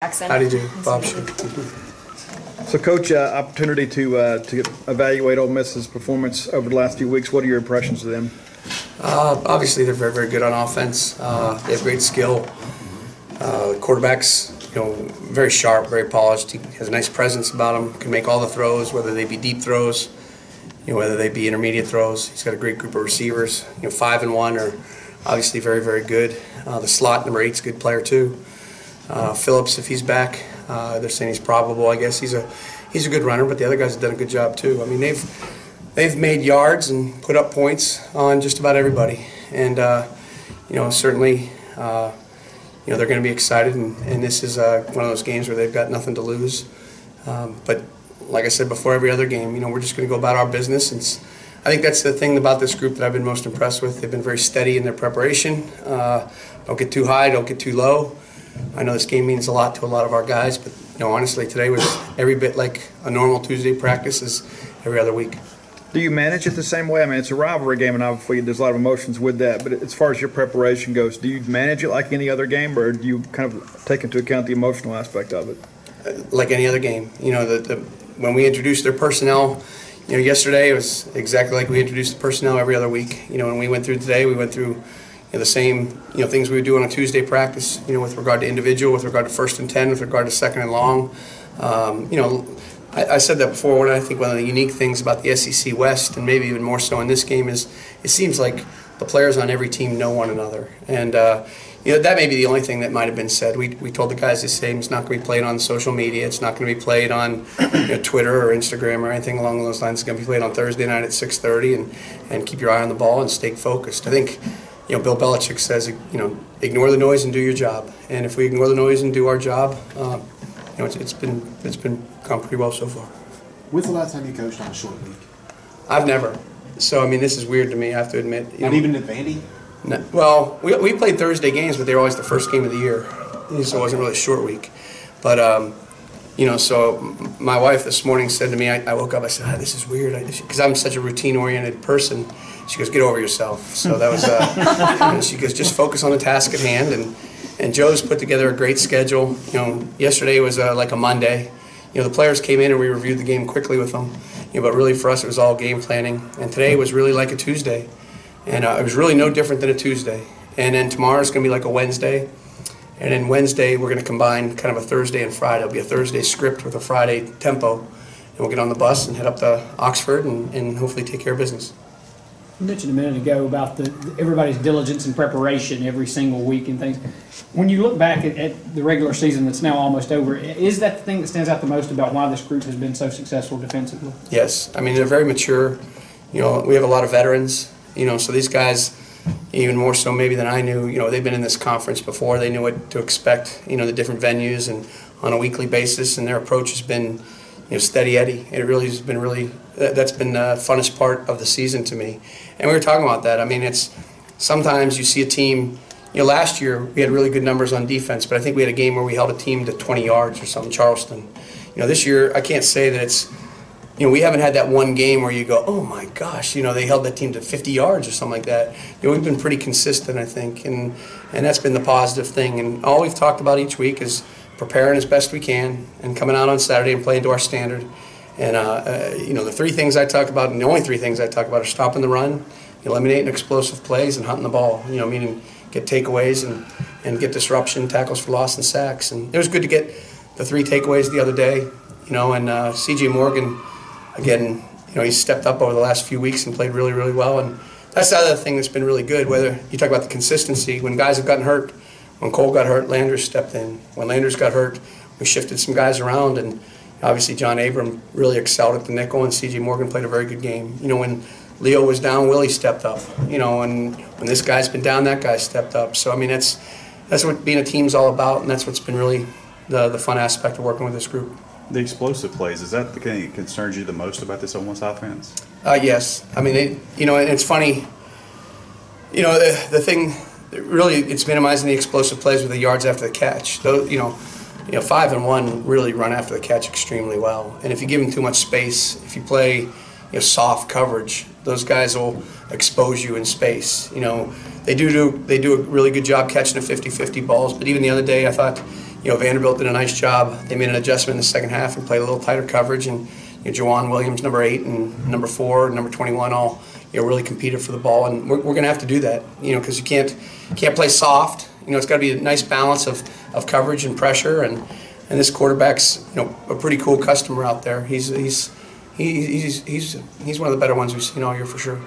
Jackson. How do you do, Bob Shoop? So, Coach, opportunity to evaluate Ole Miss's performance over the last few weeks. What are your impressions of them? Obviously, they're very, very good on offense. They have great skill. Quarterback's, very sharp, very polished. He has a nice presence about him. Can make all the throws, whether they be deep throws, whether they be intermediate throws. He's got a great group of receivers. 5 and 1 are obviously very, very good. The slot number 8's a good player too. Phillips, if he's back, they're saying he's probable. I guess he's a good runner, but the other guys have done a good job too. I mean, they've made yards and put up points on just about everybody, and certainly they're going to be excited. And this is one of those games where they've got nothing to lose. But like I said before, every other game, we're just going to go about our business. And I think that's the thing about this group that I've been most impressed with. They've been very steady in their preparation. Don't get too high, don't get too low. I know this game means a lot to a lot of our guys, but honestly, today was every bit like a normal Tuesday practice is every other week. Do you manage it the same way? I mean, it's a rivalry game, and obviously there's a lot of emotions with that. But as far as your preparation goes, do you manage it like any other game, or do you kind of take into account the emotional aspect of it? Like any other game. When we introduced their personnel, yesterday it was exactly like we introduced the personnel every other week. When we went through today, we went through the same things we would do on a Tuesday practice, with regard to individual, with regard to 1st and 10, with regard to 2nd and long. I said that before. I think one of the unique things about the SEC West, and maybe even more so in this game, is it seems like the players on every team know one another. And that may be the only thing that might have been said. We told the guys this game is not going to be played on social media. It's not going to be played on Twitter or Instagram or anything along those lines. It's going to be played on Thursday night at 6:30, and keep your eye on the ball and stay focused. I think Bill Belichick says, ignore the noise and do your job. And if we ignore the noise and do our job, it's been gone pretty well so far. When's the last time you coached on a short week? I've never. So this is weird to me. I have to admit. Not even at Vandy? No. Well, we played Thursday games, but they were always the first game of the year, so it wasn't really a short week. But so my wife this morning said to me, I woke up, I said, this is weird, because I'm such a routine-oriented person. She goes, get over yourself. So that was, she goes, just focus on the task at hand. And Joe's put together a great schedule. Yesterday was like a Monday. The players came in and we reviewed the game quickly with them. But really for us it was all game planning. And today was really like a Tuesday. And it was really no different than a Tuesday. And then tomorrow's going to be like a Wednesday. And then Wednesday we're going to combine kind of a Thursday and Friday. It'll be a Thursday script with a Friday tempo. And we'll get on the bus and head up to Oxford and hopefully take care of business. You mentioned a minute ago about everybody's diligence and preparation every single week and things. When you look back at the regular season that's now almost over, is that the thing that stands out the most about why this group has been so successful defensively? Yes. They're very mature. We have a lot of veterans, so these guys, even more so maybe than I knew, they've been in this conference before. They knew what to expect, the different venues and on a weekly basis, and their approach has been steady Eddie. It really has been that's been the funnest part of the season to me. And we were talking about that. It's sometimes you see a team, last year we had really good numbers on defense, but I think we had a game where we held a team to 20 yards or something, Charleston. This year I can't say that it's, we haven't had that one game where you go, oh my gosh, they held that team to 50 yards or something like that. We've been pretty consistent, I think, and that's been the positive thing. And all we've talked about each week is preparing as best we can and coming out on Saturday and playing to our standard. And, the three things I talk about, and the only three things I talk about, are stopping the run, eliminating explosive plays, and hunting the ball. Meaning get takeaways and get disruption, tackles for loss, and sacks. And it was good to get the 3 takeaways the other day, and C.J. Morgan, again, he's stepped up over the last few weeks and played really, really well. And that's the other thing that's been really good, whether you talk about the consistency. When guys have gotten hurt, when Cole got hurt, Landers stepped in. When Landers got hurt, we shifted some guys around, and obviously John Abram really excelled at the nickel, and C.J. Morgan played a very good game. When Leo was down, Willie stepped up. And when this guy's been down, that guy stepped up. So that's what being a team's all about, and that's what's been really the fun aspect of working with this group. The explosive plays, is that the thing that concerns you the most about this Ole Miss offense? Yes. And it's funny. The thing. Really, it's minimizing the explosive plays with the yards after the catch. 5 and 1 really run after the catch extremely well. And if you give them too much space, if you play soft coverage, those guys will expose you in space. They do a really good job catching the 50-50 balls. But even the other day, I thought Vanderbilt did a nice job. They made an adjustment in the second half and played a little tighter coverage, and Juwan Williams, number 8, and number 4, and number 21, all really competed for the ball, and we're going to have to do that, because you can't play soft. It's got to be a nice balance of coverage and pressure, and this quarterback's a pretty cool customer out there. He's one of the better ones we've seen all year for sure.